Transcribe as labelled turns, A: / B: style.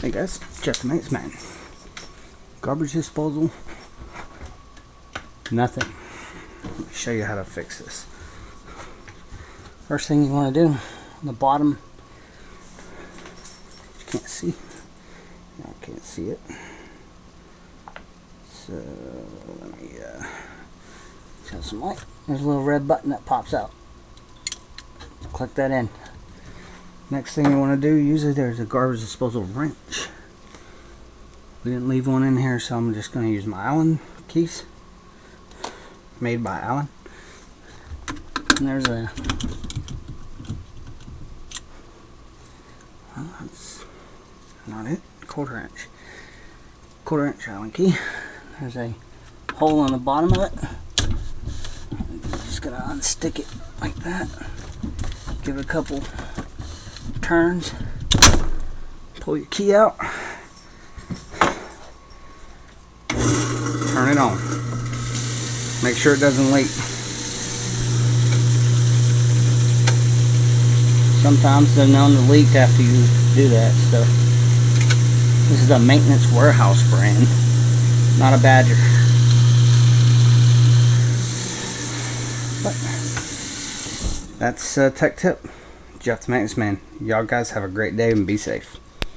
A: Hey guys, Jeff the Maintenance Man. Garbage disposal, nothing. Let me show you how to fix this. First thing you want to do, on the bottom, you can't see. No, I can't see it. So let me show some light. There's a little red button that pops out. Click that in. Next thing you want to do, usually there's a garbage disposal wrench. We didn't leave one in here, so I'm just going to use my Allen keys. Made by Allen. And there's a... well, that's not it. Quarter inch Allen key. There's a hole on the bottom of it. I'm just going to unstick it like that. Give it a couple turns, pull your key out, turn it on, make sure it doesn't leak. Sometimes they're known to leak after you do that stuff. This is a Maintenance Warehouse brand, not a Badger. But that's Tech Tip. Jeff the Maintenance Man. Y'all guys have a great day and be safe.